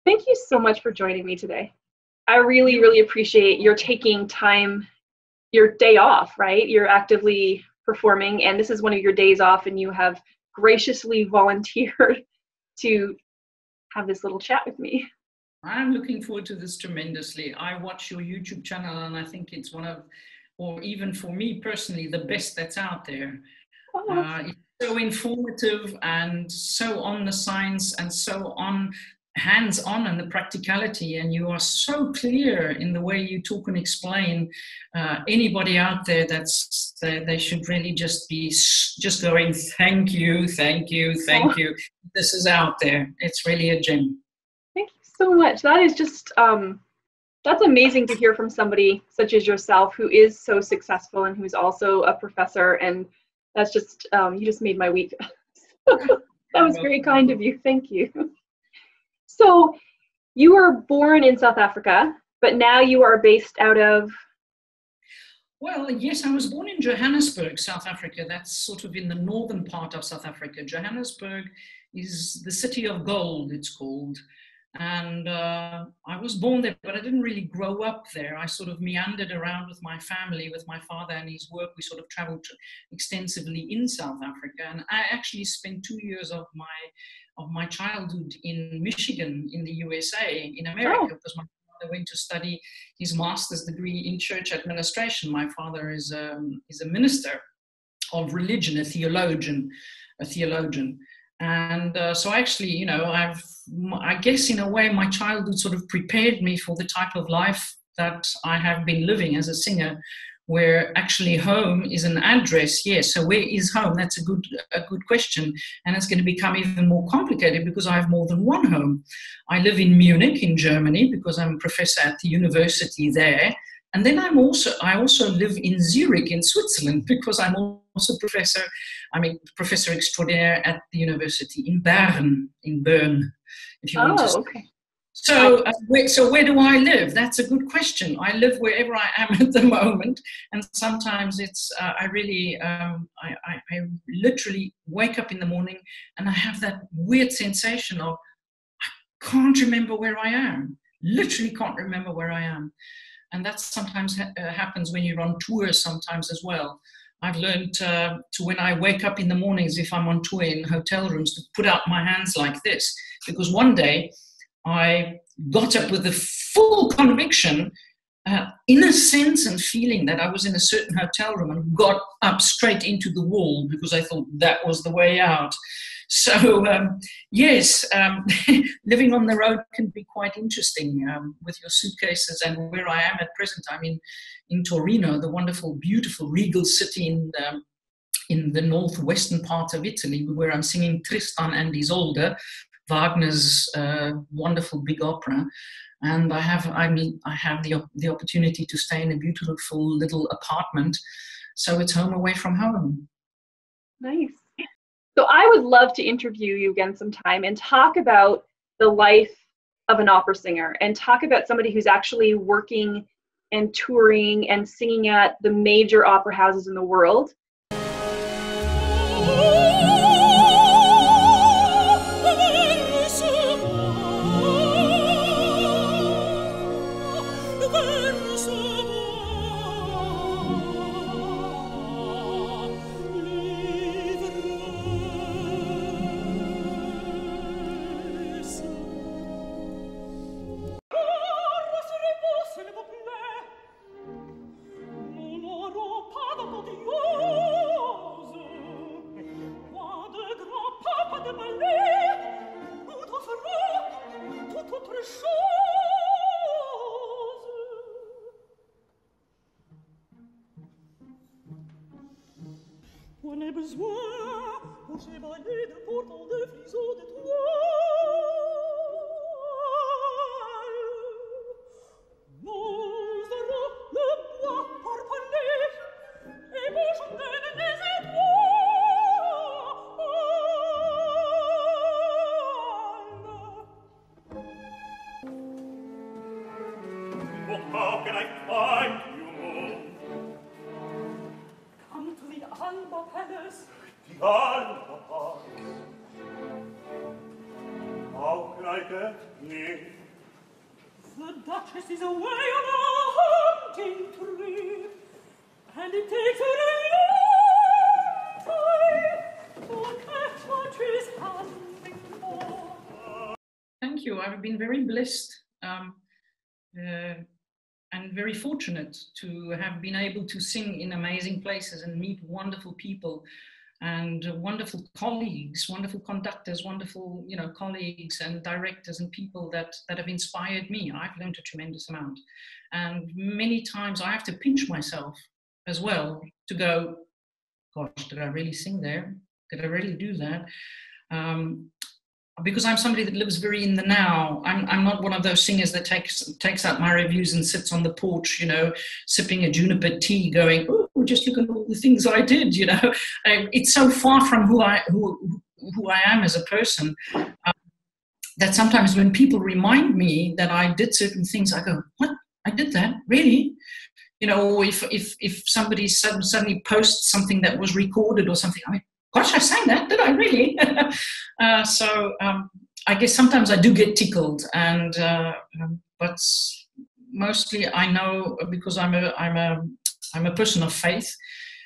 Thank you so much for joining me today. I really, really appreciate your taking time, your day off, right? You're actively performing, and this is one of your days off, and you have graciously volunteered to have this little chat with me. I'm looking forward to this tremendously. I watch your YouTube channel, and I think it's one of, or even for me personally, the best that's out there. It's so informative and so on the science and so on hands-on and the practicality, and you are so clear in the way you talk and explain. Anybody out there they should really just be just going, thank you, thank you, thank you. This is out there. It's really a gem. Thank you so much. That is just that's amazing to hear from somebody such as yourself, who is so successful and who's also a professor, and that's just you just made my week. That was very kind of you. Thank you. So you were born in South Africa, but now you are based out of... Well, yes, I was born in Johannesburg, South Africa. That's sort of in the northern part of South Africa. Johannesburg is the city of gold, it's called. And I was born there, but I didn't really grow up there. I sort of meandered around with my family, with my father and his work. We sort of traveled extensively in South Africa. And I actually spent 2 years of my childhood in Michigan, in the USA, in America, because my father went to study his master's degree in church administration. My father is a minister of religion, a theologian. And so actually, you know, I guess in a way my childhood sort of prepared me for the type of life that I have been living as a singer, where actually home is an address. Yes, so where is home? That's a good question. And it's going to become even more complicated because I have more than one home. I live in Munich in Germany because I'm a professor at the university there. And then I also live in Zurich in Switzerland because I'm also professor extraordinaire at the university in Bern, if you want to say. Okay. So where do I live? That's a good question. I live wherever I am at the moment, and sometimes it's I literally wake up in the morning and I have that weird sensation of I can't remember where I am. Literally can't remember where I am, and that sometimes happens when you're on tour sometimes as well. I've learned to when I wake up in the mornings, if I'm on tour in hotel rooms, to put out my hands like this, because one day I got up with the full conviction, inner sense and feeling that I was in a certain hotel room, and got up straight into the wall because I thought that was the way out. So, yes, living on the road can be quite interesting with your suitcases. And where I am at present, I'm in Torino, the wonderful, beautiful, regal city in the northwestern part of Italy, where I'm singing Tristan and Isolde, Wagner's wonderful big opera, and I have the opportunity to stay in a beautiful little apartment, so it's home away from home. Nice. So I would love to interview you again sometime and talk about the life of an opera singer, and talk about somebody who's actually working and touring and singing at the major opera houses in the world. On a besoin, au chevalier de pourtant de frisaux de toile. Nous aurons le bois parpellé et vous chanter des étoiles. Oh, how can I find you? Come to the Alba Palace. The Alba Palace. How can I like a king. The Duchess is away on a hunting trip, and it takes her a long time to catch what she's hunting for. Thank you. I've been very blessed and very fortunate to have been able to sing in amazing places and meet wonderful people and wonderful colleagues, wonderful conductors, wonderful, colleagues and directors and people that have inspired me. I've learned a tremendous amount. And many times I have to pinch myself as well to go, gosh, did I really sing there? Did I really do that? Because I'm somebody that lives very in the now. I'm not one of those singers that takes out my reviews and sits on the porch, sipping a juniper tea going, oh, just look at all the things I did, It's so far from who I am as a person that sometimes when people remind me that I did certain things, I go, what? I did that? Really? Or if somebody suddenly posts something that was recorded or something, I mean, gosh, I sang that, did I really? So I guess sometimes I do get tickled, but mostly I know because I'm a person of faith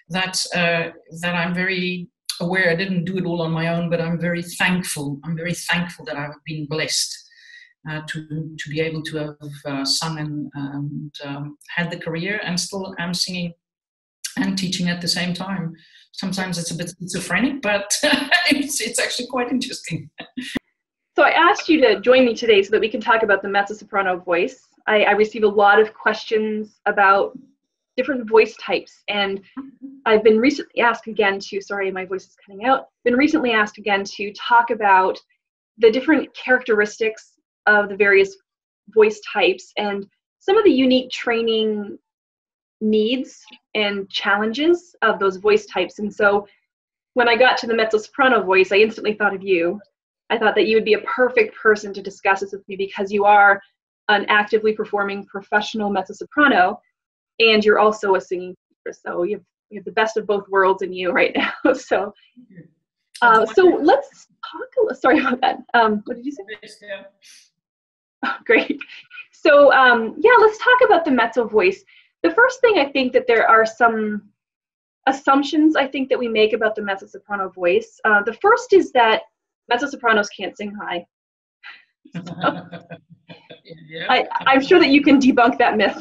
that I'm very aware. I didn't do it all on my own, but I'm very thankful. I'm very thankful that I've been blessed to be able to have sung and had the career, and still am singing and teaching at the same time. Sometimes it's a bit schizophrenic, but it's actually quite interesting. So I asked you to join me today so that we can talk about the mezzo-soprano voice. I receive a lot of questions about different voice types, and I've been recently asked again to, sorry, my voice is cutting out, been recently asked again to talk about the different characteristics of the various voice types and some of the unique training needs and challenges of those voice types. And so when I got to the mezzo-soprano voice, I instantly thought of you. I thought that you would be a perfect person to discuss this with me because you are an actively performing professional mezzo-soprano and you're also a singing teacher. So you have the best of both worlds in you right now. So let's talk, sorry about that. What did you say? Oh, great. So let's talk about the mezzo voice. The first thing, I think that there are some assumptions I think that we make about the mezzo-soprano voice. The first is that mezzo-sopranos can't sing high. Yeah. I'm sure that you can debunk that myth.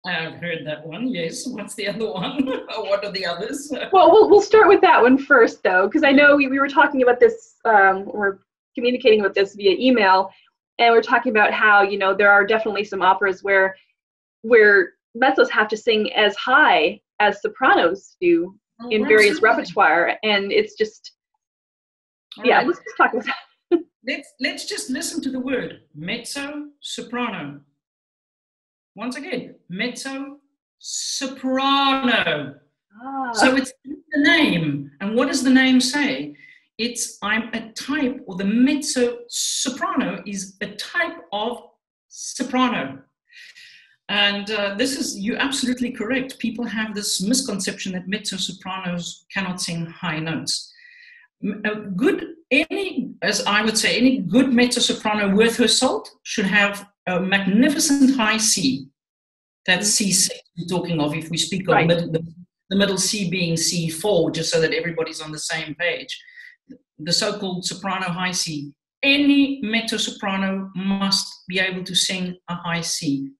I've heard that one, yes. What's the other one? Or what are the others? Well, we'll start with that one first, though, because I know we were talking about this, we're communicating with this via email, and we're talking about how, there are definitely some operas where mezzos have to sing as high as sopranos do in various repertoire, and it's just, right. Let's just talk about that. Let's just listen to the word mezzo-soprano. Once again, mezzo-soprano. So it's the name, and what does the name say? I'm a type, or the mezzo-soprano is a type of soprano. And you're absolutely correct. People have this misconception that mezzo-sopranos cannot sing high notes. As I would say, any good mezzo-soprano worth her salt should have a magnificent high C. That's C6 we're talking of if we speak of the middle C being C4, just so that everybody's on the same page. The so-called soprano high C. Any mezzo-soprano must be able to sing a high C.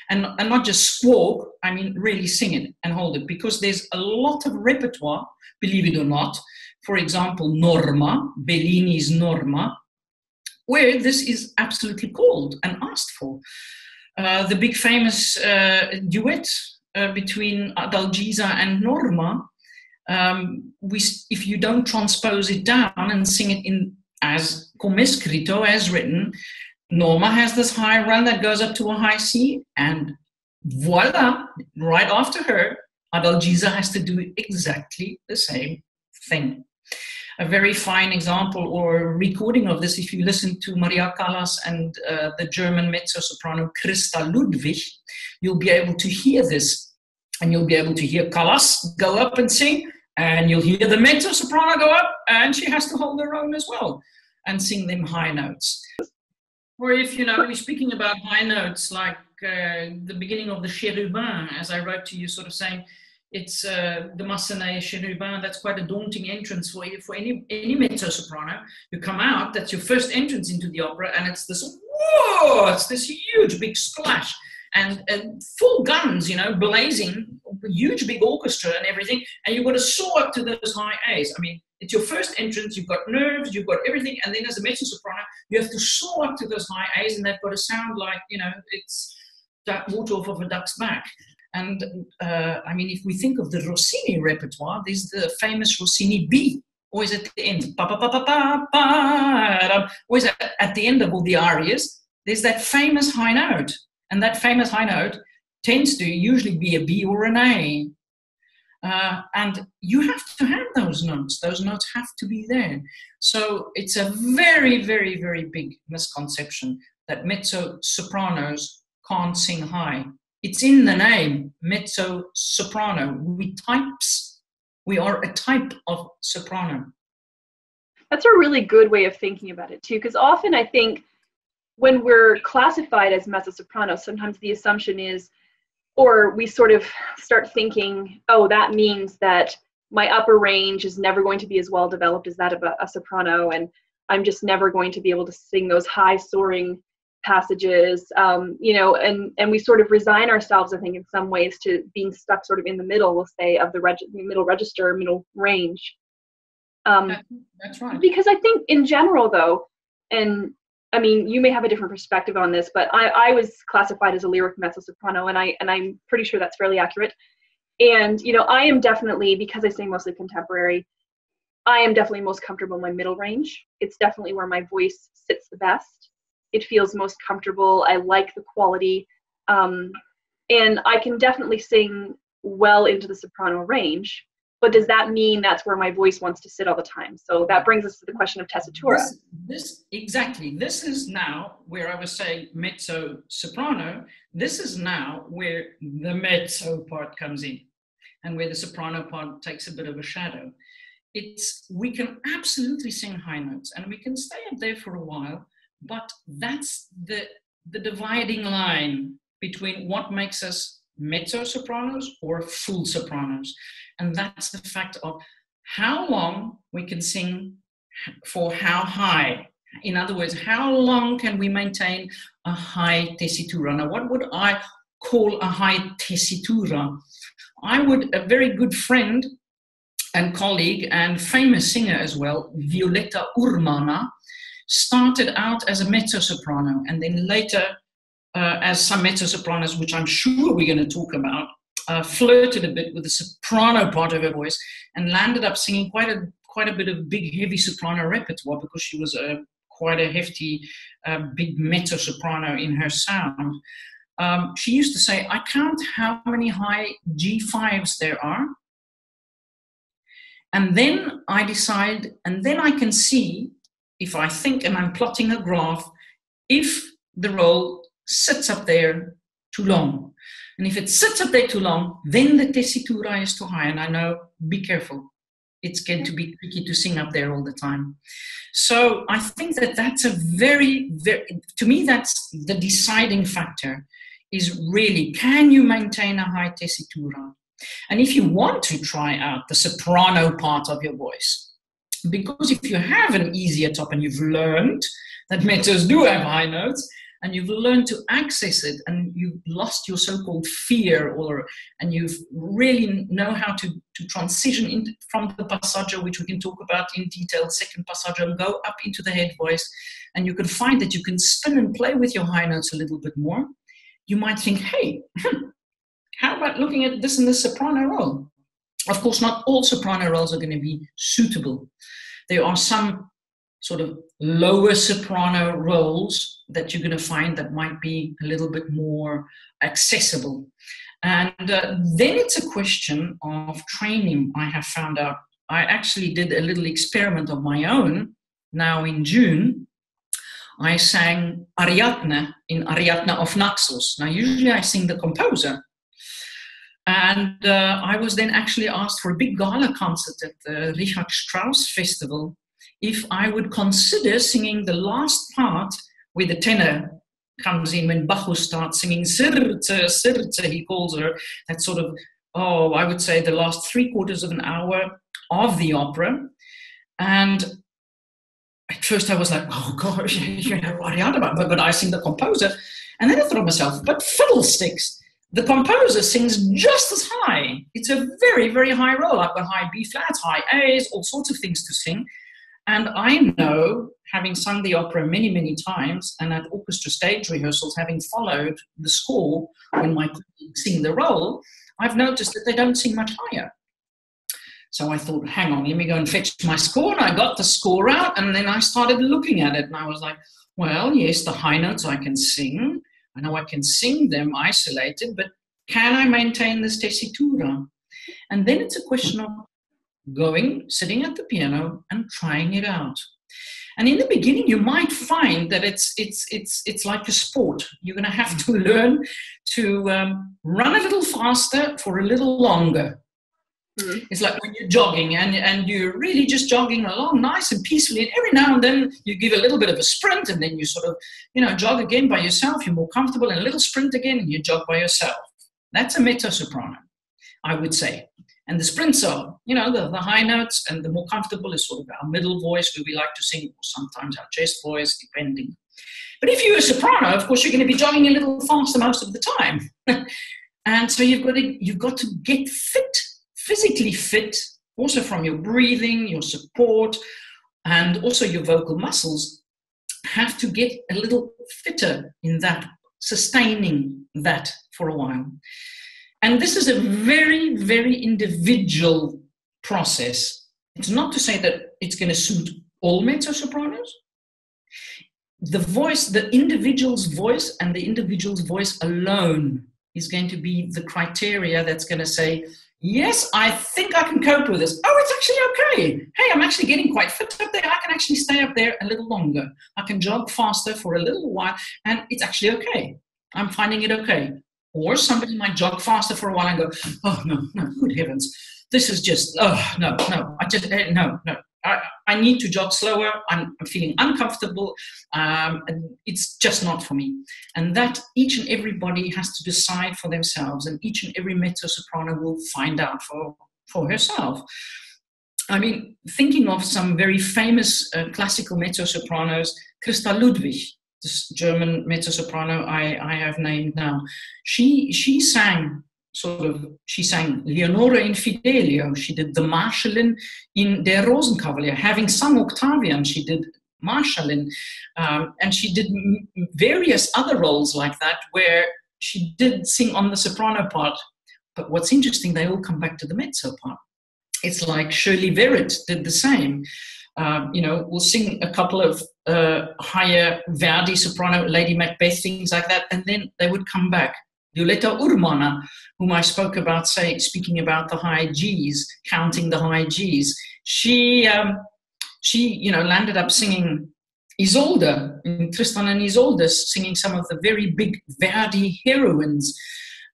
And not just squawk, I mean really sing it and hold it, because there's a lot of repertoire, believe it or not. For example, Norma, Bellini's Norma, where this is absolutely called and asked for. The big famous duet between Adalgisa and Norma, if you don't transpose it down and sing it in as come scritto, as written, Norma has this high run that goes up to a high C, and voila, right after her, Adalgisa has to do exactly the same thing. A very fine example or recording of this, if you listen to Maria Callas and the German mezzo-soprano Christa Ludwig, you'll be able to hear this, and you'll be able to hear Callas go up and sing, and you'll hear the mezzo-soprano go up, and she has to hold her own as well and sing them high notes. Or if, you know, we're speaking about high notes, like the beginning of the Chérubin, as I wrote to you, sort of saying, it's the Massenet Chérubin. That's quite a daunting entrance for any mezzo-soprano. You come out, that's your first entrance into the opera, and it's this, whoa, it's this huge big splash. And full guns, you know, blazing, huge big orchestra and everything, and you've got to soar up to those high A's. I mean, it's your first entrance, you've got nerves, you've got everything, and then as a mezzo-soprano, you have to soar up to those high A's, and they've got to sound like, you know, it's that water off of a duck's back. And I mean, if we think of the Rossini repertoire, there's the famous Rossini B, always at the end, always at the end of all the arias, there's that famous high note. And that famous high note tends to usually be a B or an A. And you have to have those notes. Those notes have to be there. So it's a very, very, very big misconception that mezzo-sopranos can't sing high. It's in the name, mezzo-soprano. We are a type of soprano. That's a really good way of thinking about it too, because often I think when we're classified as mezzo-soprano, sometimes the assumption is, or we sort of start thinking, oh, that means that my upper range is never going to be as well developed as that of a soprano, and I'm just never going to be able to sing those high soaring passages, you know, and we sort of resign ourselves, I think, in some ways to being stuck sort of in the middle, we'll say, of the middle register, middle range. That's right. Because I think in general, though, and I mean, you may have a different perspective on this, but I was classified as a lyric mezzo-soprano, and I'm pretty sure that's fairly accurate. And, you know, I am definitely, because I sing mostly contemporary, I am definitely most comfortable in my middle range. It's definitely where my voice sits the best. It feels most comfortable. I like the quality. And I can definitely sing well into the soprano range. But does that mean that's where my voice wants to sit all the time? So that brings us to the question of tessitura. Exactly. This is now where I was saying mezzo-soprano. This is now where the mezzo part comes in and where the soprano part takes a bit of a shadow. We can absolutely sing high notes and we can stay up there for a while, but that's the dividing line between what makes us mezzo-sopranos or full sopranos. And that's the fact of how long we can sing for how high. In other words, how long can we maintain a high tessitura? Now, what would I call a high tessitura? A very good friend and colleague and famous singer as well, Violetta Urmana, started out as a mezzo-soprano and then later as some mezzo-sopranos, which I'm sure we're going to talk about, flirted a bit with the soprano part of her voice and landed up singing quite a bit of big, heavy soprano repertoire because she was quite a hefty, big mezzo-soprano in her sound. She used to say, I count how many high G5s there are, and then I decide, and then I can see, if I think and I'm plotting a graph, if the roll sits up there too long. And if it sits up there too long, then the tessitura is too high. And I know, be careful. It's going to be tricky to sing up there all the time. So I think that's a very, very, to me, that's the deciding factor, is really, can you maintain a high tessitura? And if you want to try out the soprano part of your voice, because if you have an easier top and you've learned that mezzos do have high notes, and you've learned to access it, and you've lost your so-called fear, and you've really know how to transition from the passaggio, which we can talk about in detail, second passaggio, and go up into the head voice, and you can find that you can spin and play with your high notes a little bit more. You might think, hey, how about looking at this in the soprano role? Of course, not all soprano roles are going to be suitable. There are some sort of lower soprano roles that you're going to find that might be a little bit more accessible. And then it's a question of training, I have found out. I actually did a little experiment of my own. Now in June, I sang Ariadne in Ariadne of Naxos. Now usually I sing the composer. And I was then actually asked for a big gala concert at the Richard Strauss Festival if I would consider singing the last part where the tenor comes in when Bacchus starts singing Sirte, Sirte, he calls her. That sort of, I would say the last 3/4 of an hour of the opera. And at first I was like, oh gosh, you know what are about, but I sing the composer. And then I thought to myself, but fiddlesticks, the composer sings just as high. It's a very, very high role. I've got high B flats, high A's, all sorts of things to sing. And I know, having sung the opera many, many times, and at orchestra stage rehearsals, having followed the score when my colleagues sing the role, I've noticed that they don't sing much higher. So I thought, hang on, let me go and fetch my score. And I got the score out, and then I started looking at it. And I was like, well, yes, the high notes I can sing. I know I can sing them isolated, but can I maintain this tessitura? And then it's a question of going, sitting at the piano and trying it out. And in the beginning, you might find that it's like a sport. You're going to have to learn to run a little faster for a little longer. Mm-hmm. It's like when you're jogging and you're really just jogging along nice and peacefully, and every now and then you give a little bit of a sprint, and then you sort of, jog again by yourself. You're more comfortable, and a little sprint again, and you jog by yourself. That's a mezzo-soprano, I would say. And the sprints are, the high notes, and the more comfortable is sort of our middle voice, where we like to sing, or sometimes our chest voice, depending. But if you're a soprano, of course, you're going to be jogging a little faster most of the time. And so you've got to get fit, physically fit, also from your breathing, your support, and also your vocal muscles have to get a little fitter in that, sustaining that for a while. And this is a very, very individual process. It's not to say that it's going to suit all mezzo-sopranos. The voice, the individual's voice, and the individual's voice alone is going to be the criteria that's going to say, yes, I think I can cope with this. Oh, it's actually okay. Hey, I'm actually getting quite fit up there. I can actually stay up there a little longer. I can jog faster for a little while, and it's actually okay. I'm finding it okay. Or somebody might jog faster for a while and go, oh, no, good heavens. This is just, no. I need to jog slower. I'm feeling uncomfortable. And it's just not for me. And that each and everybody has to decide for themselves. And each and every mezzo-soprano will find out for herself. I mean, thinking of some very famous classical mezzo-sopranos, Christa Ludwig, this German mezzo-soprano I have named now, she sang Leonore in Fidelio. She did the Marschallin in Der Rosenkavalier. Having sung Octavian, she did Marschallin. And she did various other roles like that where she did sing on the soprano part. But what's interesting, they all come back to the mezzo part. It's like Shirley Verrett did the same. We'll sing a couple of higher Verdi soprano, Lady Macbeth, things like that, and then they would come back. Violetta Urmana, whom I spoke about, speaking about the high G's, counting the high G's, she landed up singing Isolde, in Tristan and Isolde, singing some of the very big Verdi heroines.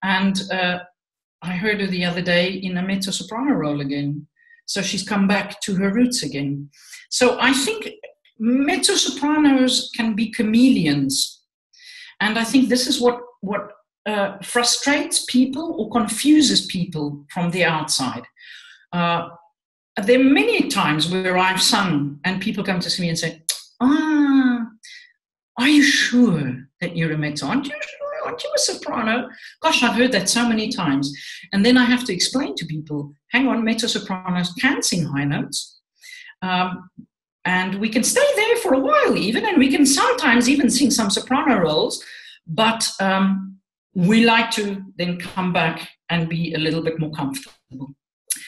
And I heard her the other day in a mezzo-soprano role again. So she's come back to her roots again. So I think mezzo-sopranos can be chameleons. And I think this is what frustrates people or confuses people from the outside. There are many times where I've sung and people come to see me and say, are you sure that you're a mezzo? Aren't you sure? Aren't you a soprano? Gosh, I've heard that so many times. And then I have to explain to people, hang on, mezzo-sopranos can sing high notes. And we can stay there for a while even, and we can sometimes even sing some soprano roles, but we like to then come back and be a little bit more comfortable.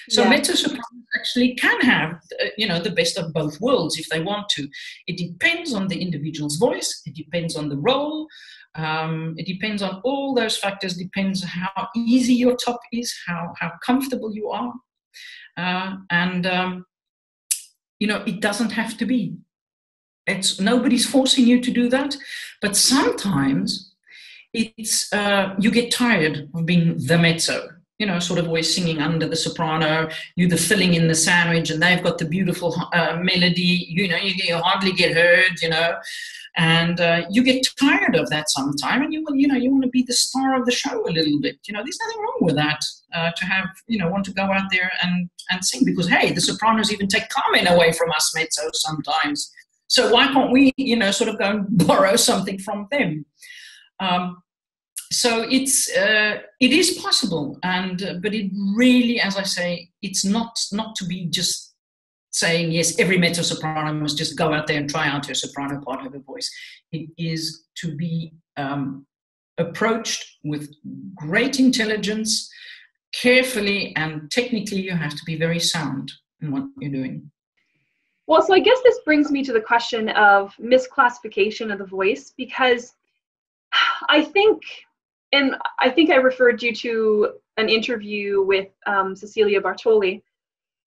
So mezzo-sopranos actually can have, the best of both worlds if they want to. It depends on the individual's voice. It depends on the role. It depends on all those factors. Depends how easy your top is, how comfortable you are. It doesn't have to be. Nobody's forcing you to do that. But sometimes it's you get tired of being the mezzo. you know, sort of always singing under the soprano, you the filling in the sandwich, and they've got the beautiful melody, you know, you hardly get heard, you know, and you get tired of that sometime, and you want to be the star of the show a little bit. You know, there's nothing wrong with that, to have, you know, want to go out there and sing, because, hey, the sopranos even take Carmen away from us mezzos sometimes. So why can't we, you know, sort of go and borrow something from them? So it is possible, but it really, as I say, it's not to be just saying, yes, every mezzo-soprano must just go out there and try out her soprano part of her voice. It is to be approached with great intelligence, carefully, and technically you have to be very sound in what you're doing. Well, so I guess this brings me to the question of misclassification of the voice, because I think I referred you to an interview with Cecilia Bartoli,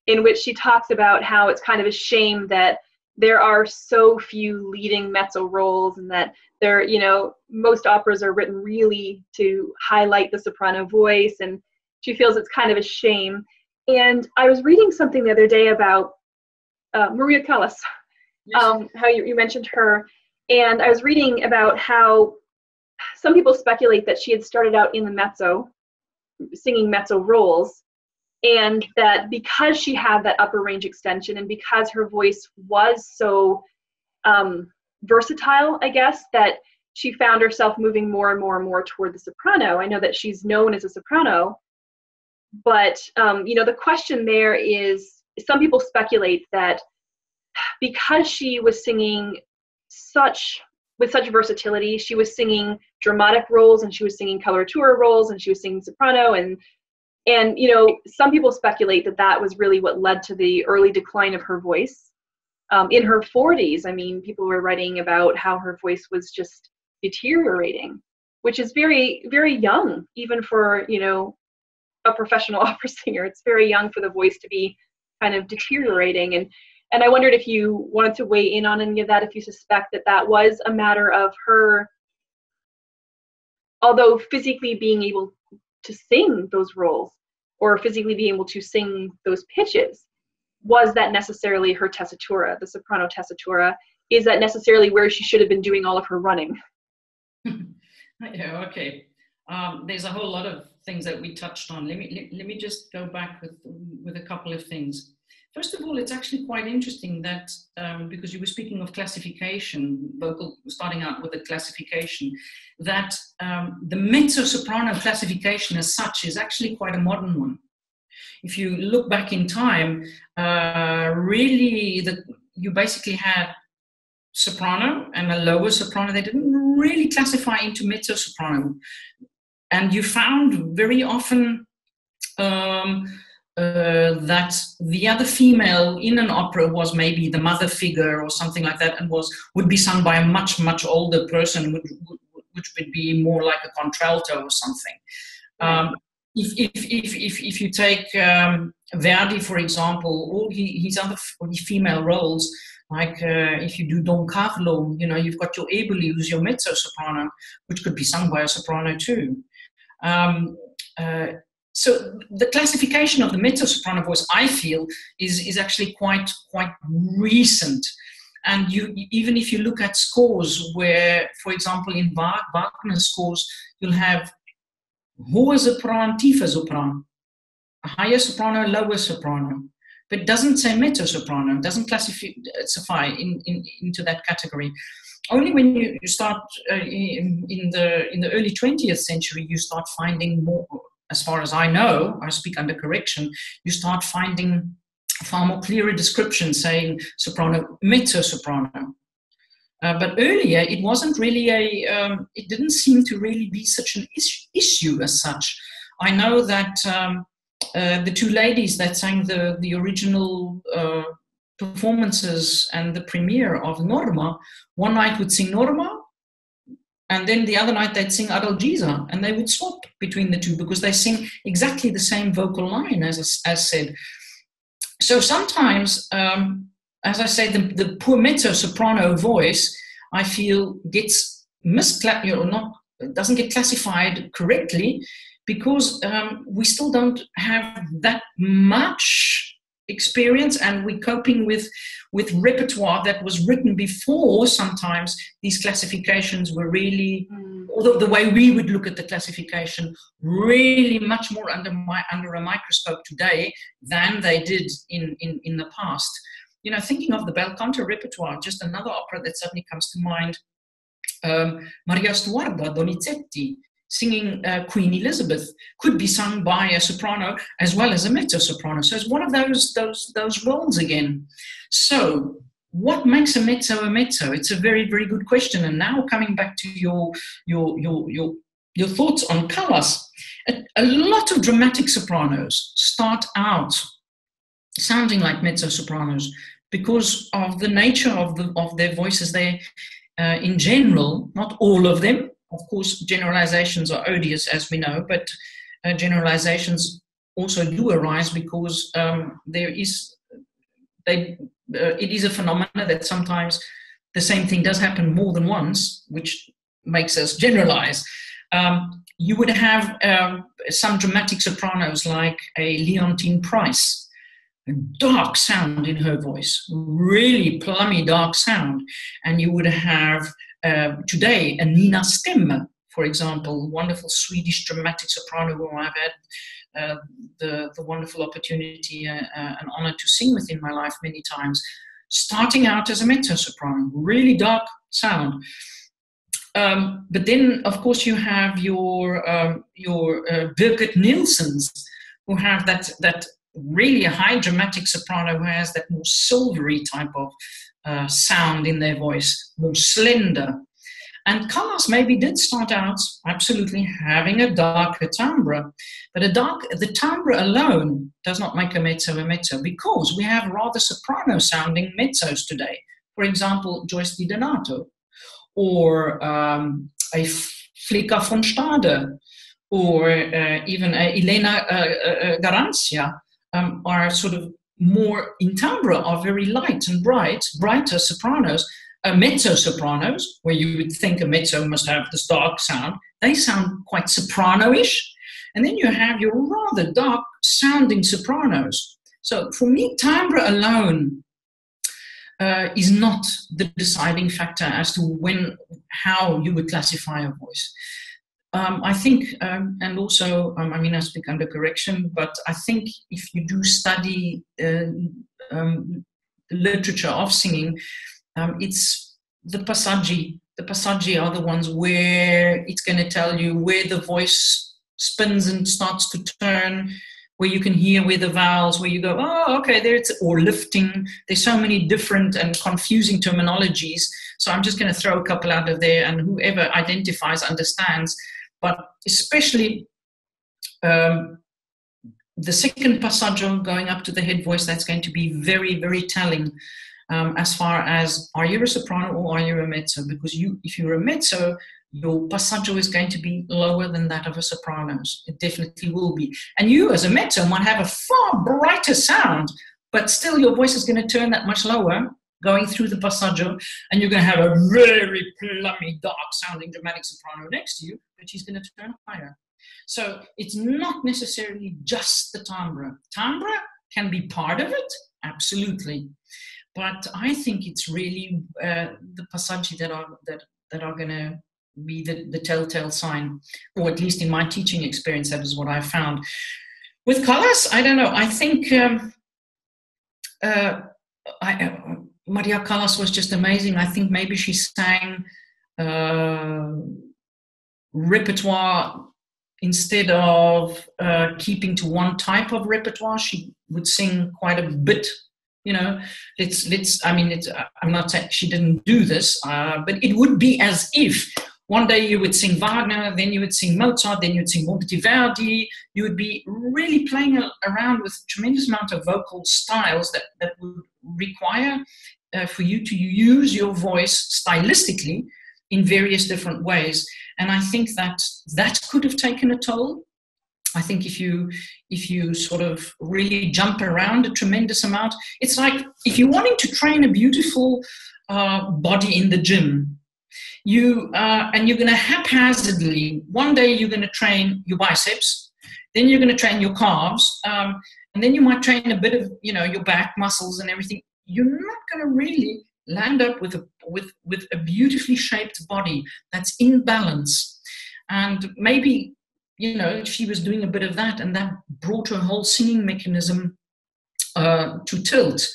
in which she talks about how it's kind of a shame that there are so few leading mezzo roles, and that there, you know, most operas are written really to highlight the soprano voice, and she feels it's kind of a shame. And I was reading something the other day about Maria Callas, yes. How you mentioned her, and I was reading about how some people speculate that she had started out in the mezzo, singing mezzo roles, and that because she had that upper range extension and because her voice was so versatile, I guess, that she found herself moving more and more and more toward the soprano. I know that she's known as a soprano, but you know, the question there is, some people speculate that because she was singing with such versatility, she was singing dramatic roles, and she was singing coloratura roles, and she was singing soprano, and you know, some people speculate that that was really what led to the early decline of her voice. In her 40s, I mean, people were writing about how her voice was just deteriorating, which is very, very young, even for, you know, a professional opera singer. It's very young for the voice to be kind of deteriorating. And I wondered if you wanted to weigh in on any of that, if you suspect that that was a matter of her, although physically being able to sing those roles, or physically being able to sing those pitches, was that necessarily her tessitura, the soprano tessitura? Is that necessarily where she should have been doing all of her running? Yeah, okay. There's a whole lot of things that we touched on. Let me just go back with a couple of things. First of all, it's actually quite interesting that, because you were speaking of classification, starting out with a classification, that the mezzo-soprano classification as such is actually quite a modern one. If you look back in time, really, you basically had soprano and a lower soprano. They didn't really classify into mezzo-soprano. And you found very often that the other female in an opera was maybe the mother figure or something like that, and would be sung by a much, much older person, which would be more like a contralto or something. Right. If you take Verdi, for example, all his other female roles, like if you do Don Carlo, you know, you've got your Eboli, who's your mezzo-soprano, which could be sung by a soprano too. So the classification of the mezzo-soprano voice, I feel, is actually quite recent. And even if you look at scores where, for example, in Wagner's scores, you'll have hohe Sopran, tiefe Sopran, a higher soprano, lower soprano. But it doesn't say mezzo-soprano, it doesn't classify into that category. Only when you start in the early 20th century, you start finding more, as far as I know, I speak under correction, you start finding far more clearer descriptions saying soprano, mezzo-soprano. But earlier, it wasn't really it didn't seem to really be such an issue as such. I know that the two ladies that sang the original performances and the premiere of Norma, one night would sing Norma, and then the other night they'd sing Adalgisa, and they would swap between the two because they sing exactly the same vocal line as said. So sometimes, as I say, the poor mezzo-soprano voice, I feel, gets doesn't get classified correctly because we still don't have that much experience, and we're coping with repertoire that was written before. Sometimes these classifications were really, although the way we would look at the classification, really much more under a microscope today than they did in the past. You know, thinking of the bel canto repertoire, just another opera that suddenly comes to mind, Maria Stuarda Donizetti singing Queen Elizabeth could be sung by a soprano as well as a mezzo-soprano. So it's one of those roles again. So what makes a mezzo a mezzo? It's a very, very good question. And now coming back to your thoughts on Callas, a lot of dramatic sopranos start out sounding like mezzo-sopranos because of the nature of their voices. They, in general, not all of them. Of course, generalizations are odious, as we know, but generalizations also do arise because it is a phenomena that sometimes the same thing does happen more than once, which makes us generalize. You would have some dramatic sopranos like a Leontine Price, a dark sound in her voice, really plummy dark sound, and you would have today a Nina Stem, for example, wonderful Swedish dramatic soprano who I've had the wonderful opportunity and honor to sing with in my life many times, starting out as a mezzo-soprano, really dark sound. But then, of course, you have your Birgit Nielsen's, who have that really high dramatic soprano who has that more silvery type of sound in their voice, more slender. And Callas maybe did start out absolutely having a darker timbre, but the timbre alone does not make a mezzo, because we have rather soprano-sounding mezzos today. For example, Joyce DiDonato, or a Flicka von Stade, or even Elena Garancia, are sort of more in timbre, are very light and brighter sopranos. Mezzo-sopranos, where you would think a mezzo must have this dark sound, they sound quite soprano-ish. And then you have your rather dark-sounding sopranos. So for me, timbre alone is not the deciding factor as to how you would classify a voice. I think, and also, I mean, I speak under correction, but I think if you do study the literature of singing, it's the passaggi. The passaggi are the ones where it's going to tell you where the voice spins and starts to turn, where you can hear where the vowels, where you go, oh, okay, there it's, or lifting. There's so many different and confusing terminologies. So I'm just going to throw a couple out of there, and whoever identifies understands. But especially the second passaggio going up to the head voice, that's going to be very, very telling as far as, are you a soprano or are you a mezzo? Because if you're a mezzo, your passaggio is going to be lower than that of a soprano's. It definitely will be. And you as a mezzo might have a far brighter sound, but still your voice is going to turn that much lower going through the passaggio, and you're going to have a very plummy, dark-sounding dramatic soprano next to you, but she's going to turn higher. So it's not necessarily just the timbre. Timbre can be part of it, absolutely. But I think it's really the passaggi that are going to be the telltale sign, or at least in my teaching experience, that is what I found. With Callas, I don't know. I think Maria Callas was just amazing. I think maybe she sang repertoire instead of keeping to one type of repertoire. She would sing quite a bit. You know, I'm not saying she didn't do this, but it would be as if one day you would sing Wagner, then you would sing Mozart, then you would sing Monteverdi. You would be really playing around with a tremendous amount of vocal styles that would require for you to use your voice stylistically in various different ways. And I think that could have taken a toll. I think if you sort of really jump around a tremendous amount, it's like if you're wanting to train a beautiful body in the gym, and you're going to haphazardly, one day you're going to train your biceps, then you're going to train your calves, and then you might train a bit of, your back muscles and everything. You're not going to really land up with a beautifully shaped body that's in balance. And maybe, she was doing a bit of that, and that brought her whole singing mechanism to tilt.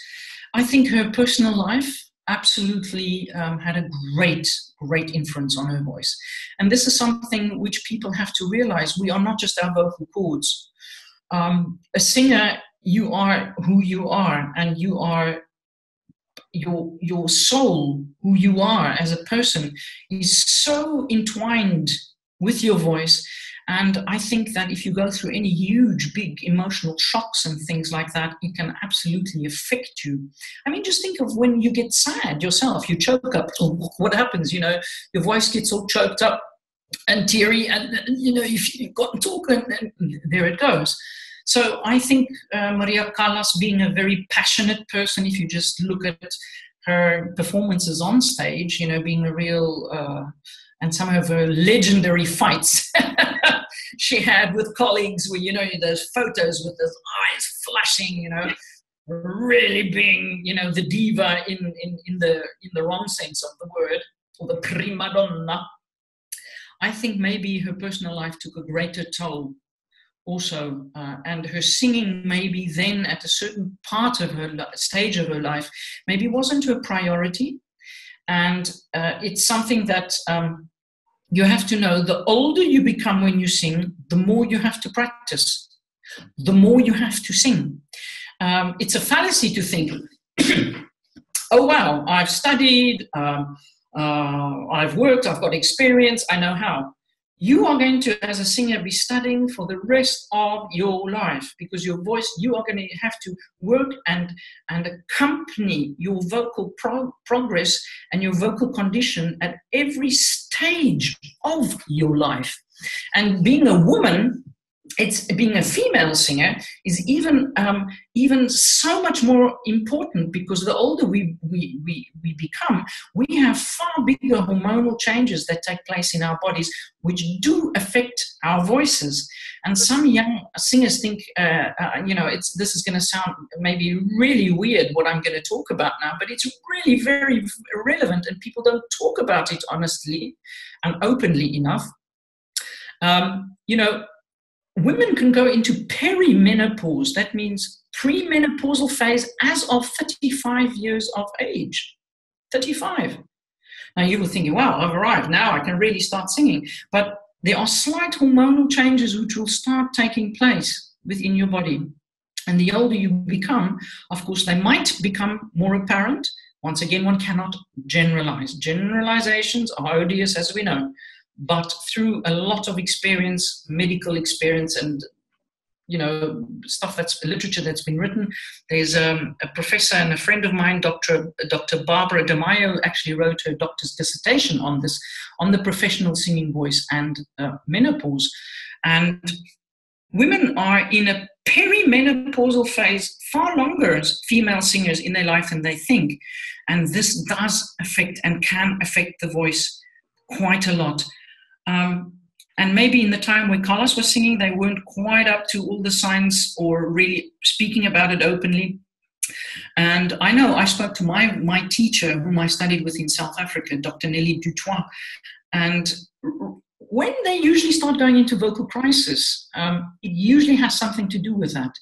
I think her personal life absolutely had a great influence on her voice. And this is something which people have to realize. We are not just our vocal cords. A singer, you are who you are, and you are your soul, who you are as a person, is so entwined with your voice. And I think that if you go through any huge, big emotional shocks and things like that, it can absolutely affect you. I mean, just think of when you get sad yourself, you choke up. What happens? Your voice gets all choked up and teary, and if you've got to talk, and there it goes. So I think Maria Callas, being a very passionate person, if you just look at her performances on stage, being a real, and some of her legendary fights she had with colleagues where, those photos with those eyes flashing, really being, the diva in the wrong sense of the word, or the prima donna. I think maybe her personal life took a greater toll also, and her singing maybe then at a certain part of her stage of her life maybe wasn't her priority. And it's something that you have to know, the older you become when you sing, the more you have to practice, the more you have to sing. It's a fallacy to think, oh wow, I've studied, I've worked, I've got experience, I know how. You are going to, as a singer, be studying for the rest of your life, because your voice, you are going to have to work and accompany your vocal progress and your vocal condition at every stage of your life. And being a woman, being a female singer is even so much more important, because the older we become, we have far bigger hormonal changes that take place in our bodies, which do affect our voices. And some young singers think, this is going to sound maybe really weird what I'm going to talk about now, but it's really very relevant, and people don't talk about it honestly and openly enough. Women can go into perimenopause. That means premenopausal phase as of 35 years of age. 35. Now you were thinking, wow, I've arrived. Now I can really start singing. But there are slight hormonal changes which will start taking place within your body. And the older you become, of course, they might become more apparent. Once again, one cannot generalize. Generalizations are odious, as we know. But through a lot of experience, medical experience, and stuff literature that's been written, there's a professor and a friend of mine, Dr. Barbara De Mayo, actually wrote her doctor's dissertation on this, on the professional singing voice and menopause. And women are in a perimenopausal phase far longer as female singers in their life than they think, and this does affect and can affect the voice quite a lot. And maybe in the time when Callas was singing, they weren't quite up to all the signs or really speaking about it openly. And I know I spoke to my teacher, whom I studied with in South Africa, Dr. Nelly Dutoit. And when they usually start going into vocal crisis, it usually has something to do with that.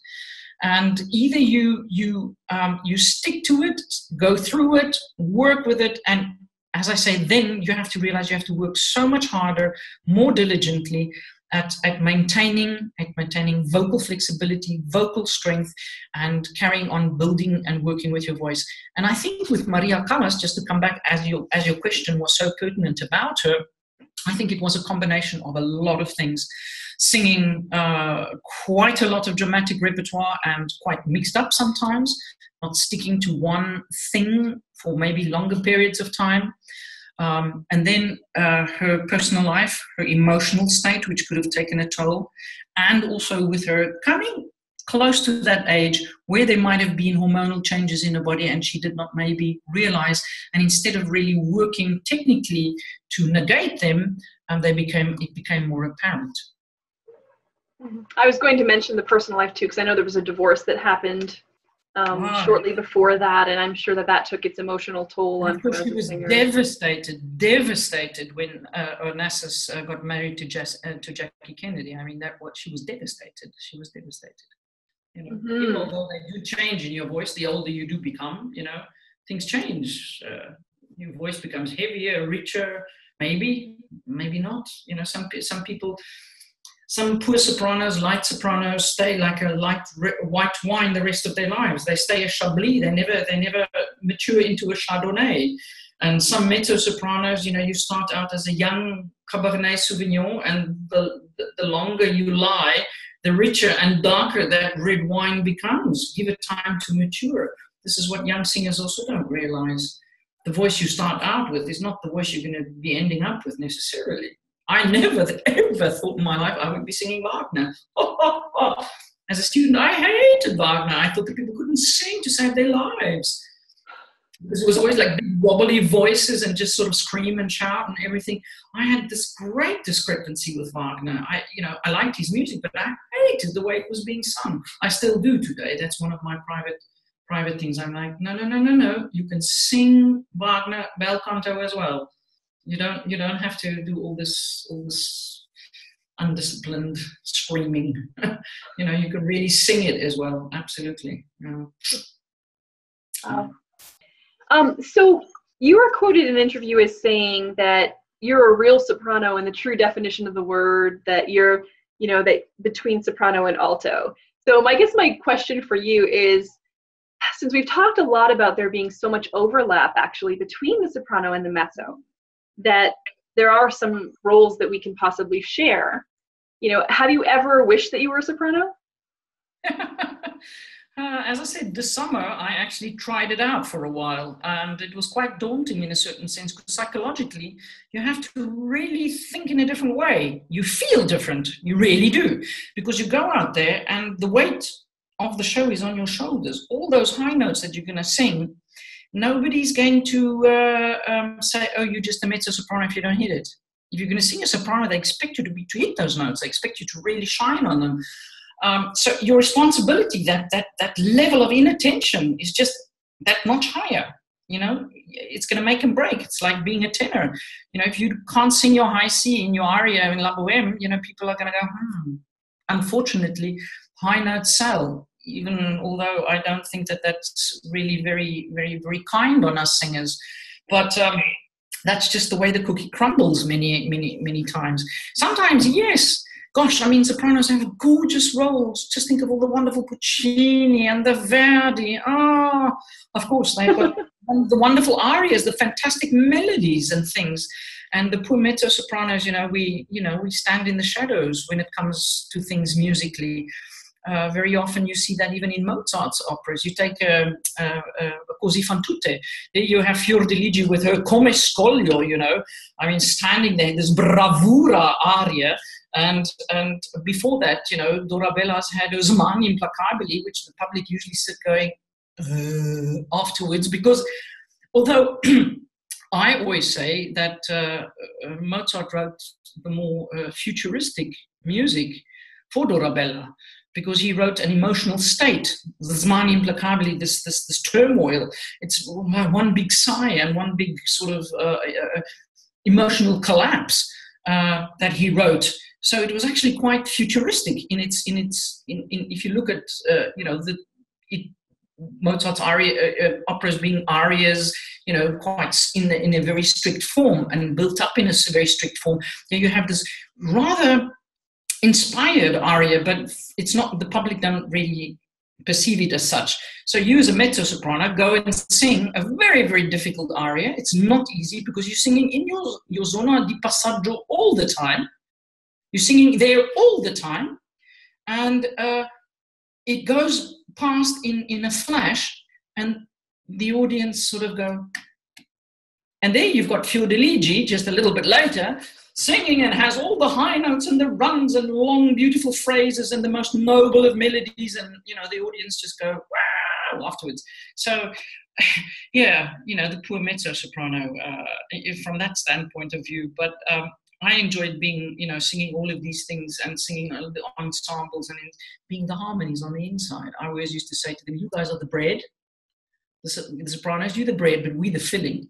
And either you stick to it, go through it, work with it, and as I say, then you have to realize you have to work so much harder, more diligently at maintaining vocal flexibility, vocal strength, and carrying on building and working with your voice. And I think with Maria Callas, just to come back as your question was so pertinent about her, I think it was a combination of a lot of things. Singing quite a lot of dramatic repertoire and quite mixed up sometimes, not sticking to one thing for maybe longer periods of time. And then her personal life, her emotional state, which could have taken a toll, and also with her close to that age where there might have been hormonal changes in her body and she did not maybe realize, and instead of really working technically to negate them, it became more apparent. I was going to mention the personal life too, because I know there was a divorce that happened shortly before that, and I'm sure that took its emotional toll on her. She was devastated when Onassis got married to Jackie Kennedy. I mean, she was devastated. She was devastated. You know, even although they do change in your voice, the older you do become, you know, things change. Your voice becomes heavier, richer, maybe not. You know, some people. Some poor sopranos, light sopranos, stay like a light white wine the rest of their lives. They stay a Chablis. They never mature into a Chardonnay. And some mezzo-sopranos, you know, you start out as a young Cabernet Sauvignon, and the longer you lie, the richer and darker that red wine becomes. Give it time to mature. This is what young singers also don't realize. The voice you start out with is not the voice you're going to be ending up with necessarily. I never ever thought in my life I would be singing Wagner. As a student, I hated Wagner. I thought that people couldn't sing to save their lives. Because it was always like big wobbly voices and just sort of scream and shout and everything. I had this great discrepancy with Wagner. I liked his music, but I hated the way it was being sung. I still do today. That's one of my private things. I'm like, no. You can sing Wagner bel canto as well. You don't have to do all this undisciplined screaming. You know, you can really sing it as well. Absolutely. So you were quoted in an interview as saying that you're a real soprano in the true definition of the word, that you're, you know, that between soprano and alto. So I guess my question for you is, since we've talked a lot about there being so much overlap actually between the soprano and the mezzo, that there are some roles that we can possibly share. You know, have you ever wished that you were a soprano? As I said, this summer, I actually tried it out for a while, and it was quite daunting in a certain sense, because psychologically, you have to really think in a different way. You feel different, you really do, because you go out there and the weight of the show is on your shoulders. All those high notes that you're going to sing, nobody's going to say, oh, you're just a mezzo-soprano if you don't hit it. If you're going to sing a soprano, they expect you to hit those notes. They expect you to really shine on them. So your responsibility, that level of inattention is just that much higher. You know, it's going to make and break. It's like being a tenor. You know, if you can't sing your high C in your aria in La Bohème, you know, people are going to go, Unfortunately, high notes sell. Even although I don't think that that's really very, very, very kind on us singers. But that's just the way the cookie crumbles many times. Sometimes, yes. Gosh, I mean, sopranos have gorgeous roles. Just think of all the wonderful Puccini and the Verdi. Oh, of course, they've got the wonderful arias, the fantastic melodies and things. And the poor mezzo-sopranos, we stand in the shadows when it comes to things musically. Very often you see that even in Mozart's operas. You take Così fan tutte. There you have Fiordiligi with her Come Scoglio, standing there, this bravura aria. And before that, Dorabella's had her Mani Implacabili, which the public usually sit going afterwards, because although I always say that Mozart wrote the more futuristic music for Dorabella, because he wrote an emotional state, this Mani Implacabili, this turmoil. It's one big sigh and one big sort of emotional collapse that he wrote. So it was actually quite futuristic in if you look at Mozart's operas being arias, quite in a very strict form and built up in a very strict form. Then you have this rather inspired aria, but it's not, the public don't really perceive it as such. So you as a mezzo-soprano go and sing a very, very difficult aria. It's not easy because you're singing in your zona di passaggio all the time. You're singing there all the time, and it goes past in a flash, and the audience sort of go. And there you've got Fiordiligi just a little bit later singing and has all the high notes and the runs and long, beautiful phrases and the most noble of melodies. And, the audience just go, wow, afterwards. So, yeah, the poor mezzo-soprano from that standpoint of view. But I enjoyed being, singing all of these things and singing the ensembles and being the harmonies on the inside. I always used to say to them, you guys are the bread. The sopranos do the bread, but we the filling.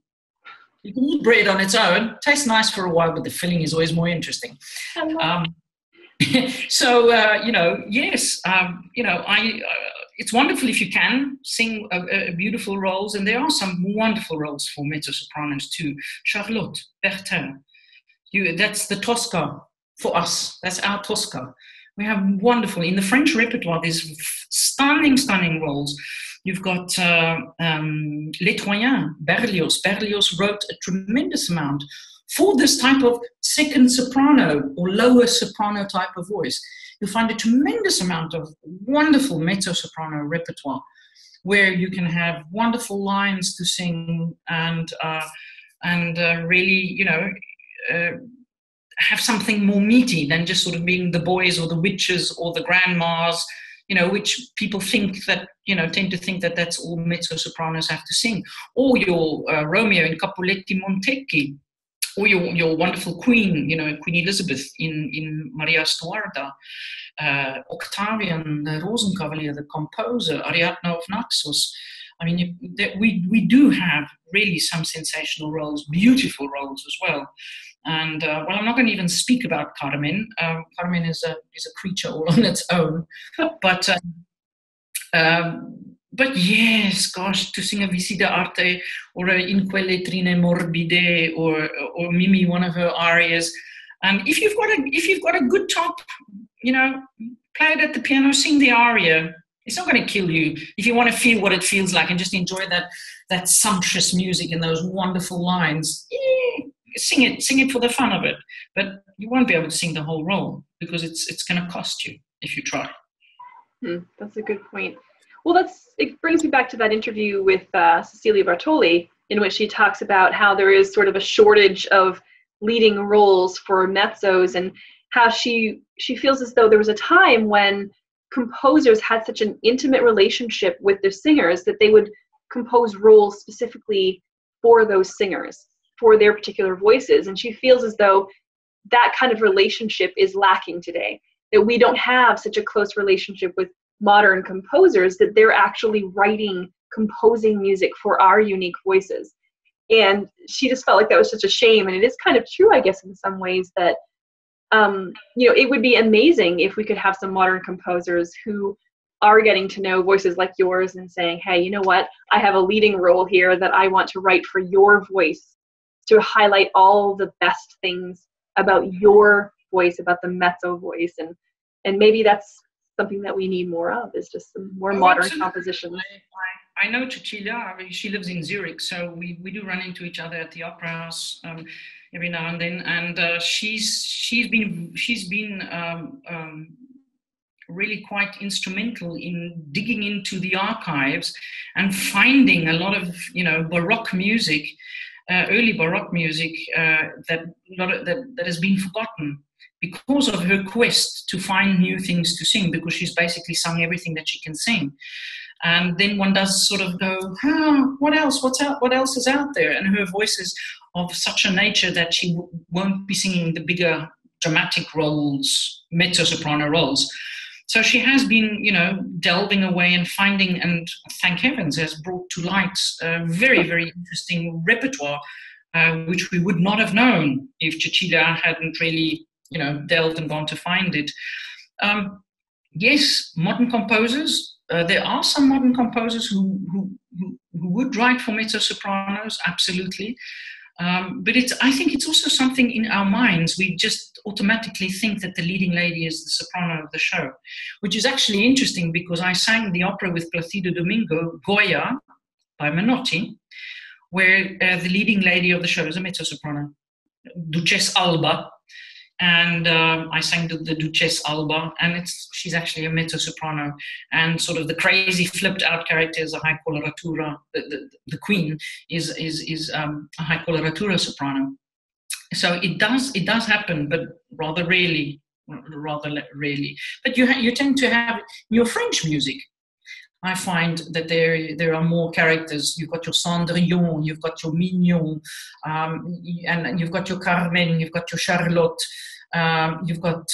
You can eat bread on its own. Tastes nice for a while, but the filling is always more interesting. So, yes, it's wonderful if you can sing beautiful roles, and there are some wonderful roles for mezzo-sopranos too. Charlotte, Bertin, that's the Tosca for us. That's our Tosca. We have wonderful, in the French repertoire, there's stunning, stunning roles. You've got Les Troyens, Berlioz. Berlioz wrote a tremendous amount for this type of second soprano or lower soprano type of voice. You'll find a tremendous amount of wonderful mezzo-soprano repertoire where you can have wonderful lines to sing and really, have something more meaty than just sort of being the boys or the witches or the grandmas, which people think that, tend to think that that's all mezzo-sopranos have to sing. Or your Romeo in Capuletti Montecchi, or your wonderful Queen, Queen Elizabeth in Maria Stuarda, Octavian, the Rosenkavalier, the composer, Ariadne of Naxos. I mean, we do have really some sensational roles, beautiful roles as well. And I'm not going to even speak about Karyn. Karyn is a creature all on its own. But yes, gosh, to sing a Vici d'arte or a In quelle trine morbide or Mimi, one of her arias, and if you've got a good top, play it at the piano, sing the aria. It's not going to kill you if you want to feel what it feels like and just enjoy that sumptuous music and those wonderful lines. Sing it for the fun of it, but you won't be able to sing the whole role because it's going to cost you if you try. That's a good point. Well, it brings me back to that interview with Cecilia Bartoli, in which she talks about how there is sort of a shortage of leading roles for mezzos, and how she feels as though there was a time when composers had such an intimate relationship with their singers that they would compose roles specifically for those singers, for their particular voices. And she feels as though that kind of relationship is lacking today, that we don't have such a close relationship with modern composers, that they're actually composing music for our unique voices. And she just felt like that was such a shame. And it is kind of true, I guess, in some ways, that it would be amazing if we could have some modern composers who are getting to know voices like yours and saying, hey, you know what, I have a leading role here that I want to write for your voice, to highlight all the best things about your voice, about the mezzo voice. And maybe that's something that we need more of, is just some more modern absolutely. Compositions. I know Cecilia. She lives in Zurich, so we do run into each other at the opera house every now and then. And she's been really quite instrumental in digging into the archives and finding a lot of Baroque music, early Baroque music that has been forgotten, because of her quest to find new things to sing, because she's basically sung everything that she can sing. And then one does sort of go, what else? What else is out there? And her voice is of such a nature that she won't be singing the bigger dramatic roles, mezzo-soprano roles. So she has been, delving away and finding, and thank heavens, has brought to light a very, very interesting repertoire, which we would not have known if Cecilia hadn't really delved and gone to find it. Yes, modern composers. There are some modern composers who would write for mezzo-sopranos, absolutely. But I think it's also something in our minds. We just automatically think that the leading lady is the soprano of the show, which is actually interesting, because I sang the opera with Plácido Domingo, Goya, by Menotti, where the leading lady of the show is a mezzo-soprano, Duchess Alba. And I sang the Duchess Alba, and she's actually a mezzo-soprano, and sort of the crazy flipped out character is a high coloratura. The queen is a high coloratura soprano. So it does happen, but rather rarely. But you tend to have your French music. I find that there are more characters. You've got your Cendrillon, you've got your Mignon, and you've got your Carmen, you've got your Charlotte, you've got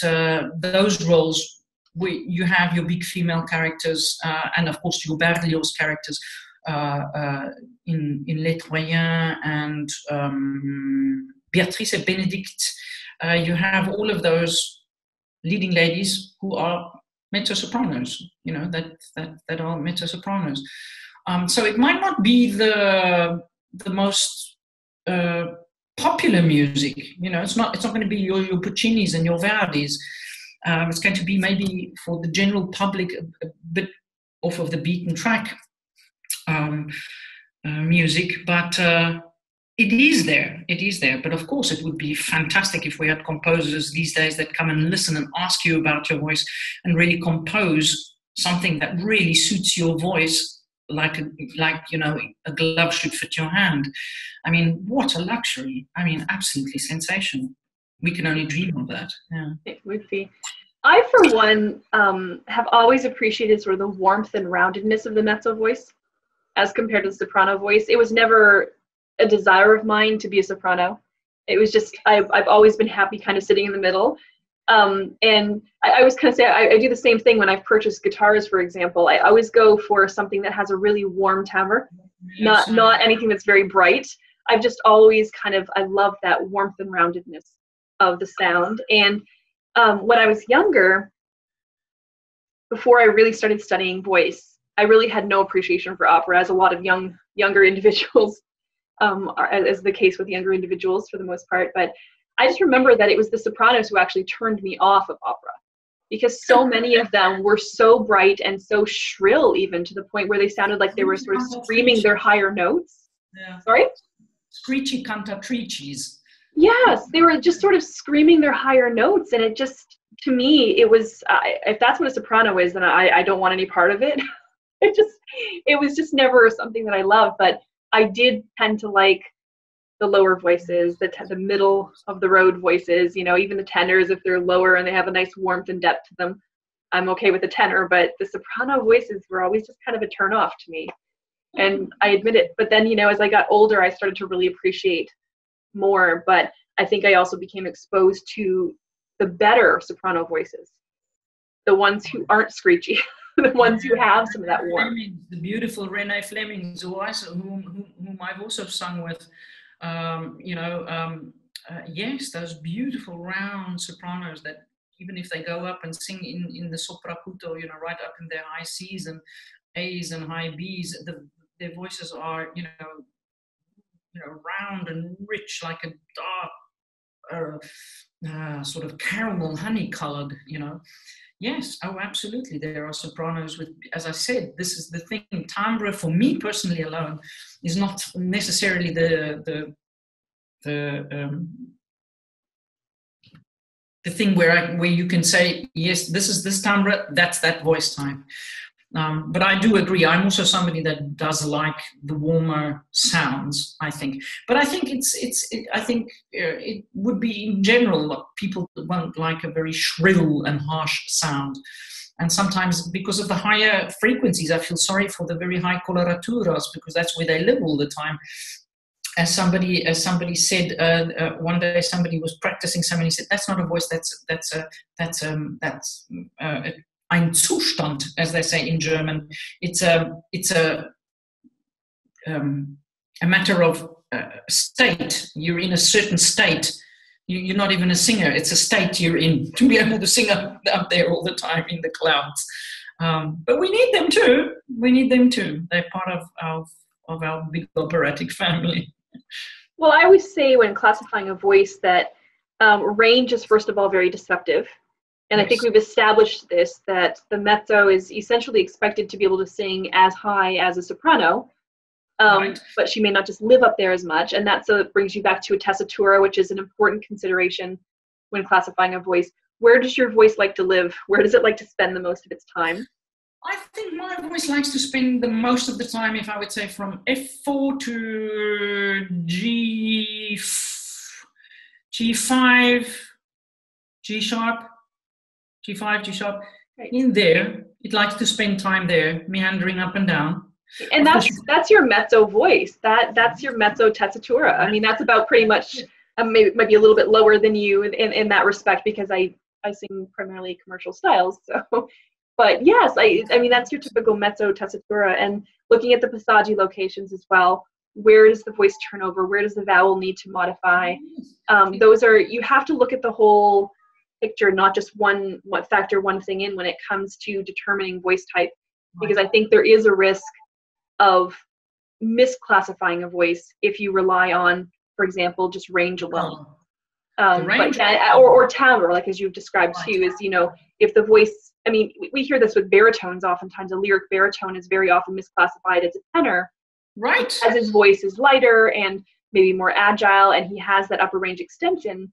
those roles where you have your big female characters, and of course your Berlioz characters in Les Troyens and Beatrice and Benedict. You have all of those leading ladies who are mezzo-sopranos, that are mezzo-sopranos. So it might not be the most popular music. It's not going to be your Puccinis and your Verdis. It's going to be maybe for the general public a bit off of the beaten track music, but it is there. But of course, it would be fantastic if we had composers these days that come and listen and ask you about your voice and really compose something that really suits your voice, like a glove should fit your hand. I mean, what a luxury! I mean, absolutely sensational. We can only dream of that. Yeah. It would be. I, for one, have always appreciated sort of the warmth and roundedness of the mezzo voice as compared to the soprano voice. It was never a desire of mine to be a soprano. It was just, I've always been happy kind of sitting in the middle. And I always kind of say, I do the same thing when I've purchased guitars, for example. I always go for something that has a really warm timbre, not anything that's very bright. I've just always I love that warmth and roundedness of the sound. And when I was younger, before I really started studying voice, I really had no appreciation for opera, as a lot of younger individuals as the case with younger individuals for the most part. But I just remember that it was the sopranos who actually turned me off of opera, because so many of them were so bright and so shrill, even to the point where they sounded like they were sort of screaming their higher notes. Yeah. Sorry? Screechy cantatrices. Yes, they were just sort of screaming their higher notes. And it just, to me, it was, if that's what a soprano is, then I don't want any part of it. It was just never something that I loved. But I did tend to like the lower voices, the middle of the road voices, even the tenors, if they're lower and they have a nice warmth and depth to them, I'm okay with the tenor. But the soprano voices were always just kind of a turn off to me. And I admit it. But then, as I got older, I started to really appreciate more. But I think I also became exposed to the better soprano voices, the ones who aren't screechy. The ones who have some of that warmth. The beautiful Renée Fleming, whom I've also sung with, yes, those beautiful round sopranos that even if they go up and sing in the sopracuto, right up in their high C's and A's and high B's, their voices are, round and rich, like a dark, sort of caramel honey colored, Yes, oh, absolutely. There are sopranos with, as I said, this is the thing. Timbre, for me personally alone, is not necessarily the thing where you can say, yes, this is this timbre, that's that voice type. But I do agree. I'm also somebody that does like the warmer sounds, I think. But I think it would be in general, people won't like a very shrill and harsh sound. And sometimes because of the higher frequencies, I feel sorry for the very high coloraturas, because that's where they live all the time. As somebody said one day, somebody was practicing. Somebody said, "That's not a voice. That's ein Zustand," as they say in German. It's a matter of state. You're in a certain state. You're not even a singer. It's a state you're in to be able to sing up there all the time in the clouds. But we need them too. They're part of our big operatic family. Well, I always say when classifying a voice that range is, first of all, very deceptive. And yes. I think we've established this, that the mezzo is essentially expected to be able to sing as high as a soprano, right. But she may not just live up there as much. And that so it brings you back to a tessitura, which is an important consideration when classifying a voice. Where does your voice like to live? Where does it like to spend the most of its time? I think my voice likes to spend the most of the time, if I would say, from F4 to G5, G sharp, G5, G sharp. Right. In there, it likes to spend time there, meandering up and down. And that's your mezzo voice. That's your mezzo tessitura. I mean, that's about pretty much, maybe might be a little bit lower than you in that respect, because I sing primarily commercial styles. So, but yes, I mean, that's your typical mezzo tessitura. And looking at the passaggi locations as well, where does the voice turn over? Where does the vowel need to modify? Those are, you have to look at the whole picture, not just one thing in when it comes to determining voice type, because I think there is a risk of misclassifying a voice if you rely on, for example, just range alone. Range, or timbre, like as you've described too, is, you know, if the voice, I mean, we hear this with baritones oftentimes. A lyric baritone is very often misclassified as a tenor, right? As his voice is lighter and maybe more agile, and he has that upper range extension.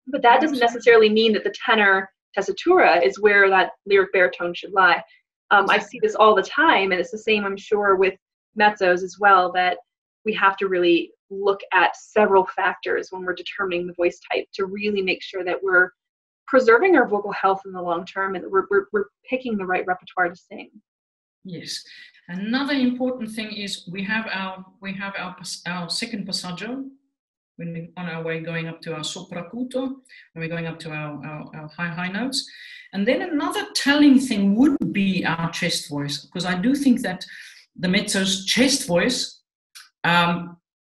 But that doesn't necessarily mean that the tenor tessitura is where that lyric baritone should lie. I see this all the time, and it's the same, I'm sure, with mezzos as well, that we have to really look at several factors when we're determining the voice type to really make sure that we're preserving our vocal health in the long term and that we're picking the right repertoire to sing. Yes. Another important thing is we have our second passaggio when we're on our way going up to our sopracuto, when we're going up to our high notes. And then another telling thing would be our chest voice, because I do think that the mezzo's chest voice,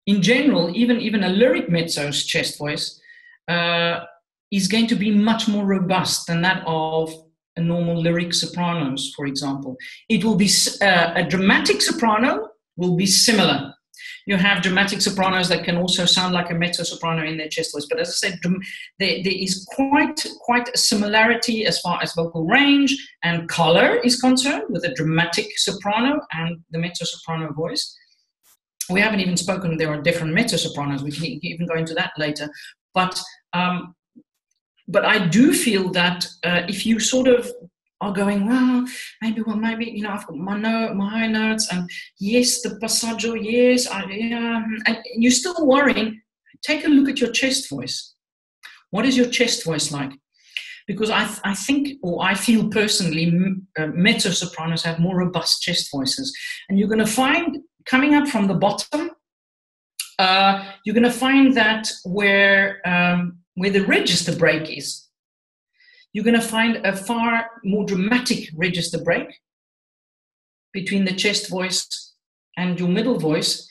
in general, even a lyric mezzo's chest voice, is going to be much more robust than that of a normal lyric sopranos, for example. It will be, a dramatic soprano will be similar. You have dramatic sopranos that can also sound like a mezzo-soprano in their chest voice. But as I said, there is quite a similarity as far as vocal range and color is concerned with a dramatic soprano and the mezzo-soprano voice. We haven't even spoken, there are different mezzo-sopranos. We can even go into that later. But I do feel that if you sort of are going, well, maybe, you know, I've got my high notes, and yes, the passaggio, yes, and you're still worrying, take a look at your chest voice. What is your chest voice like? Because I think, or I feel personally, mezzo-sopranos have more robust chest voices. And you're going to find, coming up from the bottom, you're going to find that where the register break is, you're going to find a far more dramatic register break between the chest voice and your middle voice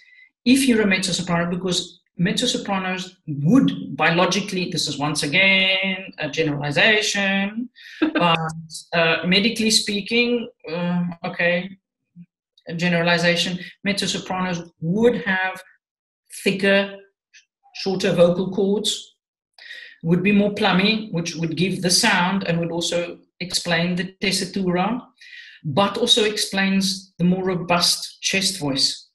if you're a mezzo-soprano, because mezzo-sopranos would, biologically, this is once again a generalization, but medically speaking, a generalization, mezzo-sopranos would have thicker, shorter vocal cords, would be more plummy, which would give the sound and would also explain the tessitura, but also explains the more robust chest voice.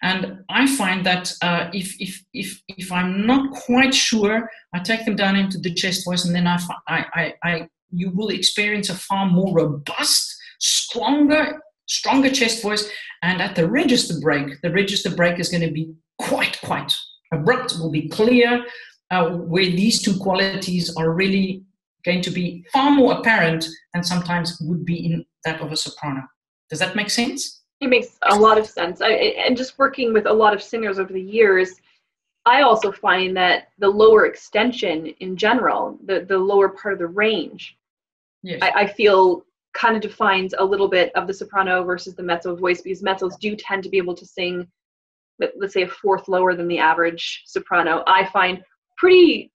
And I find that if I'm not quite sure, I take them down into the chest voice, and then you will experience a far more robust, stronger chest voice. And at the register break is going to be quite abrupt, will be clear, where these two qualities are really going to be far more apparent than sometimes would be in that of a soprano. Does that make sense? It makes a lot of sense. And just working with a lot of singers over the years, I also find that the lower extension in general, the lower part of the range, yes, I feel kind of defines a little bit of the soprano versus the mezzo voice, because mezzos do tend to be able to sing, let's say, a fourth lower than the average soprano. I find pretty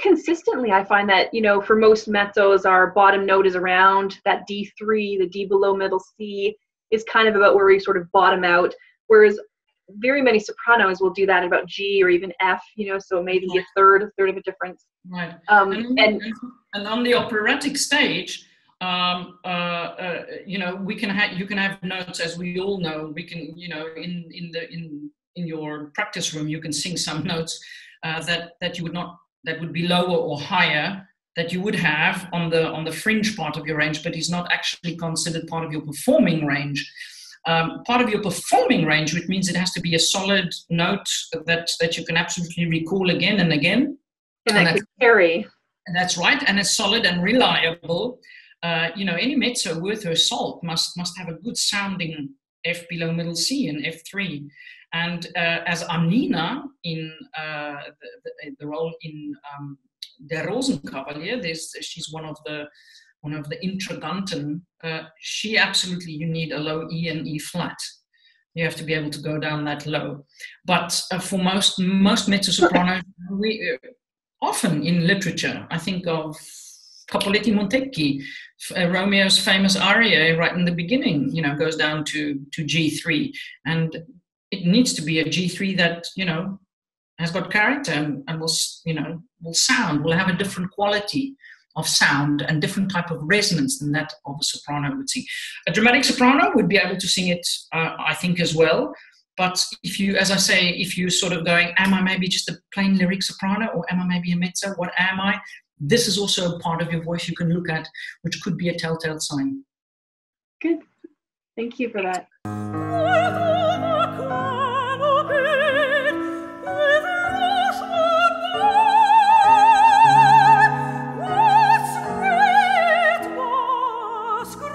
consistently, I find that, you know, for most mezzos, our bottom note is around that D3, the D below middle C is kind of about where we sort of bottom out, whereas very many sopranos will do that at about G or even F, you know, so maybe a third of a difference. Right. And on the operatic stage, you know, you can have notes, as we all know. We can, you know, in your practice room, you can sing some notes that you would not, that would be lower or higher, that you would have on the fringe part of your range, but is not actually considered part of your performing range. part of your performing range, which means it has to be a solid note that you can absolutely recall again and again. And that could carry. That's right, and it's solid and reliable. Any mezzo worth her salt must have a good sounding F below middle C and F3. And as Annina in the role in Der Rosenkavalier, she's one of the Intriganten. You need a low E and E flat. You have to be able to go down that low. But for most mezzo-sopranos, often in literature, I think of Capoletti Montecchi, Romeo's famous aria right in the beginning, goes down to G3. And it needs to be a G3 that, has got character and will have a different quality of sound and different type of resonance than that of a soprano would sing. A dramatic soprano would be able to sing it, I think, as well. But if you sort of going, am I maybe just a plain lyric soprano, or am I maybe a mezzo? What am I? This is also a part of your voice you can look at, which could be a telltale sign. Good. Thank you for that. Scream